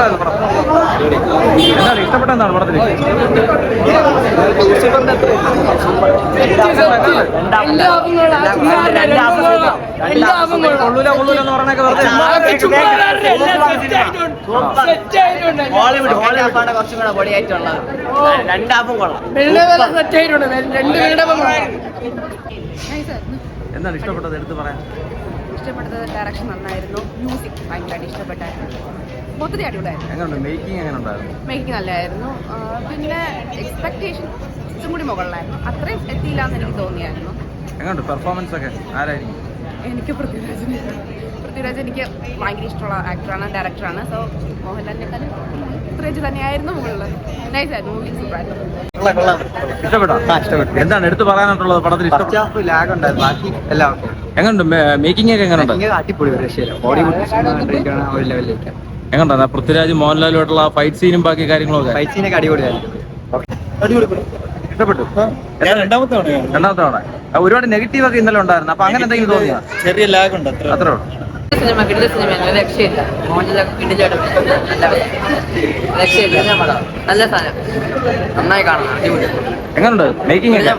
എന്താണ് ഇഷ്ടപ്പെട്ട എന്താണ് പടത്തിൽ? കൊള്ളൂലെന്ന് പറഞ്ഞൊക്കെ കുറച്ചും കൂടെ പൊടിയായിട്ടുള്ളത്. രണ്ടാപ്പും കൊള്ളാം. എന്താണ് ഇഷ്ടപ്പെട്ടത് എടുത്ത് പറയാൻ? ഇഷ്ടപ്പെട്ടത് ഡയറക്ഷൻ നന്നായിരുന്നു, മ്യൂസിക് ഭയങ്കരമായിട്ട് ഇഷ്ടപ്പെട്ടായിരുന്നു, മൊത്തത്തിൽ അടിപൊളിയായിരുന്നു. എങ്ങനെയുണ്ട് മേക്കിംഗ്? എങ്ങനെ ഉണ്ടായിരുന്നു? മേക്കിംഗ് നല്ലതായിരുന്നു. പിന്നെ എക്സ്പെക്ടേഷൻ കുറച്ചും കൂടി മുകളിലായിരുന്നു, അത്രയും എത്തിയില്ല എന്ന് എനിക്ക് തോന്നിയായിരുന്നു. എങ്ങനെയുണ്ട് പെർഫോമൻസ് ഒക്കെ? ആരായിരിക്കും? എനിക്ക് പൃഥ്വിരാജ് എനിക്ക് ഭയങ്കര ഇഷ്ടമുള്ള ആക്ടറാണ്, ഡയറക്ടറാണ്. സോ മോഹൻലാലിനെക്കാളും പൃഥ്വിരാജ് തന്നെയായിരുന്നു മുകളിൽ. നൈസായിരുന്നു, മൂവി സൂപ്പറായിരുന്നു. ഇഷ്ടപ്പെട്ടോ? എന്താണ് എടുത്ത് പറയാനായിട്ടുള്ളത് പടത്തിൽ? എങ്ങനെയുണ്ട് മേക്കിംഗ് ഒക്കെ? എങ്ങനെയുണ്ട്? എങ്ങനെയുണ്ടാ പൃഥ്വിരാജ് മോഹൻലാലുമായിട്ടുള്ള ഫൈറ്റ് സീനും ബാക്കി കാര്യങ്ങളൊക്കെ? ഇഷ്ടപ്പെട്ടു. രണ്ടാമത്തെ തവണ ഒരുപാട് നെഗറ്റീവ് ഒക്കെ ഇന്നലെ ഉണ്ടായിരുന്നു. അപ്പൊ അങ്ങനെ എന്തെങ്കിലും തോന്നിയാ? ചെറിയ ലാഗ് ഉണ്ട്, അത്രേ ഉള്ളൂ. സിനിമ കിട്ടുന്ന സിനിമയാണ്, രക്ഷയില്ല. മോഹൻലാൽ കിട്ടിച്ചേട്ടൻ രക്ഷയില്ല, നല്ല സാധനം, നന്നായി കാണണം, അടിപൊളി. എങ്ങനെയുണ്ട് മേക്കിംഗ് ഒക്കെ?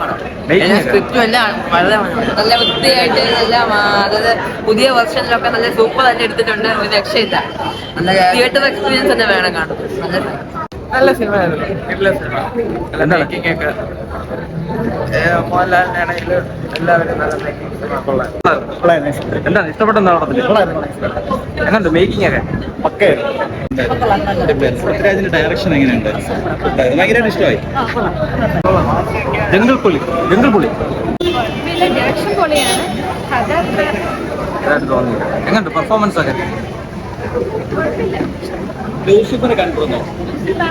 സ്ക്രിപ്റ്റും എല്ലാം വളരെ നല്ല വൃത്തിയായിട്ട്, നല്ല അതായത് പുതിയ വെർഷനിലൊക്കെ നല്ല സൂപ്പർ തന്നെ എടുത്തിട്ടുണ്ട്. ഒരു രക്ഷയില്ല, നല്ല തിയേറ്റർ എക്സ്പീരിയൻസ് തന്നെ വേണം കാണാൻ. നല്ല സിനിമയായിരുന്നു. മോഹൻലാലിനാണെങ്കിൽ എല്ലാവരും നല്ല എന്താണ് ഇഷ്ടപ്പെട്ട പടത്തിൽ? എങ്ങനെയുണ്ട് മേക്കിംഗ് ഒക്കെ? പൃഥ്വിരാജിന്റെ ഡയറക്ഷൻ എങ്ങനെയുണ്ട്? ഭയങ്കരമായിട്ട് ഇഷ്ടമായി. ജംഗിൾ പുലി ഡയറക്ഷൻ പൊളിയാണ്, കഥ തോന്നിയില്ല. എങ്ങനെയുണ്ട് പെർഫോമൻസ് ഒക്കെ? ലൂസിഫർ കണ്ടിരുന്നോ?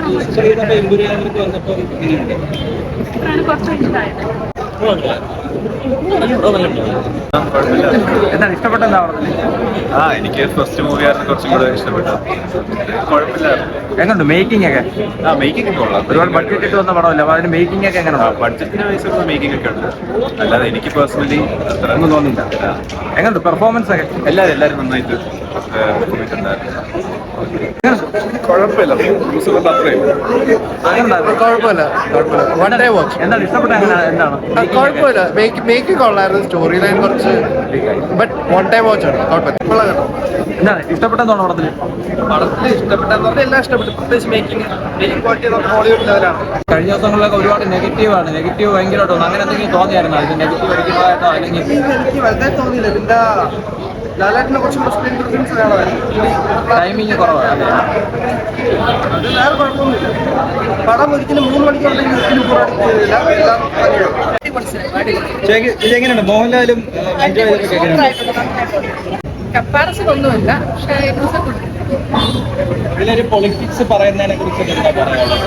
ലൂസിഫർ എമ്പുരാനർക്ക് വന്നപ്പോ എങ്ങനെയുണ്ട്? എന്താണ് ഇഷ്ടപ്പെട്ട എന്താ പടത്തിൽ? എനിക്ക് ഫസ്റ്റ് മൂവി ആയിരുന്നു കുറച്ചും കൂടെ ഇഷ്ടപ്പെട്ടു. കുഴപ്പമില്ലായിരുന്നു. എങ്ങനെയുണ്ട് മേക്കിംഗ് ഒക്കെ? മേക്കിംഗ് ഒക്കെ കൊള്ളാം. ഒരുപാട് ബഡ്ജറ്റ് ഇട്ട് വന്ന പടമല്ല, അപ്പൊ അതിന് മേക്കിംഗ് ഒക്കെ എങ്ങനെ? ബഡ്ജറ്റിന് വയസ്സുള്ള മേക്കിംഗ് ഒക്കെ ഉണ്ട്, അല്ലാതെ എനിക്ക് പേഴ്സണലി അത്ര ഒന്നും തോന്നിയില്ല. എങ്ങനെയുണ്ട് പെർഫോമൻസ് ഒക്കെ? എല്ലാവരും നന്നായിട്ട് കുഴപ്പമില്ല. എന്താണ് ഇഷ്ടപ്പെട്ട? എന്താണ് കുഴപ്പമില്ല, മേക്കിംഗ് കൊള്ളായിരുന്നു, സ്റ്റോറി ലൈൻ കുറച്ച് ബട്ട് വൺ ടൈം വാച്ച് ആണ്. കുഴപ്പമില്ല. എന്താണ് ഇഷ്ടപ്പെട്ടെന്നാണ് പടത്തിൽ? ഇഷ്ടപ്പെട്ടെന്ന് പറഞ്ഞാൽ എല്ലാം ഇഷ്ടപ്പെട്ടു. പ്രത്യേകിച്ച് മേക്കിംഗ് ക്വാളിറ്റി ഹോളിവുഡ് ലെവലാണ്. കഴിഞ്ഞ ദിവസങ്ങളിലൊക്കെ ഒരുപാട് നെഗറ്റീവാണ്, നെഗറ്റീവ് ഭയങ്കരമായിട്ട് തോന്നുന്നു. അങ്ങനെ എന്തെങ്കിലും തോന്നിയായിരുന്നു അതിന് നെഗറ്റീവ് അടിക്കുന്നതായിട്ടോ? അല്ലെങ്കിൽ എനിക്ക് വളരെ തോന്നിയില്ല. പിന്നെ ലാലേട്ടനെ കുറച്ച് ഇൻഫ്ലുവൻസ് ടൈമിങ് കുറവാണ്. അത് വേറെ കുഴപ്പമൊന്നുമില്ല. പടം ഒരിക്കലും 3 മണിക്കുണ്ടെങ്കിൽ ഒരിക്കലും പോരാടില്ല. ഇതെങ്ങനെയുണ്ട്? മോഹൻലാലും കമ്പാരിസൺ ഒന്നുമില്ല, പക്ഷേ ഇതിലൊരു പൊളിറ്റിക്സ് പറയുന്നതിനെ കുറിച്ച് എന്താ പറയാനുള്ളത്?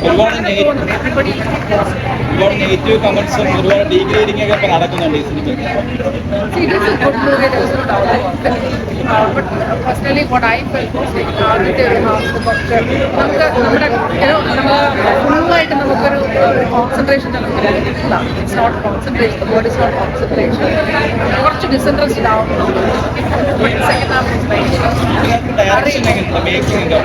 ഒരുപാട് നെഗറ്റീവ് കമന്റ്സും ഒരുപാട് ഡീഗ്രേഡിംഗ് ഒക്കെ ഇപ്പൊ നടക്കുന്നുണ്ട് ഈ സിനിമയ്ക്ക്. Personally what I felt was like ആദ്യത്തെ ഒരു ഹാഫ് കുറച്ച് നമുക്ക് നമ്മുടെ ഫുള്ളായിട്ട് നമുക്കൊരു കോൺസെൻട്രേഷൻ കിട്ടില്ല. It's not concentration, word is not concentration, കുറച്ച് ഡിസൻട്രസ്റ്റഡ് ആവും. സെക്കൻഡ് ഹാഫ് ഡയറക്ഷൻ എങ്ങനെയുണ്ട്? മേക്കിംഗ്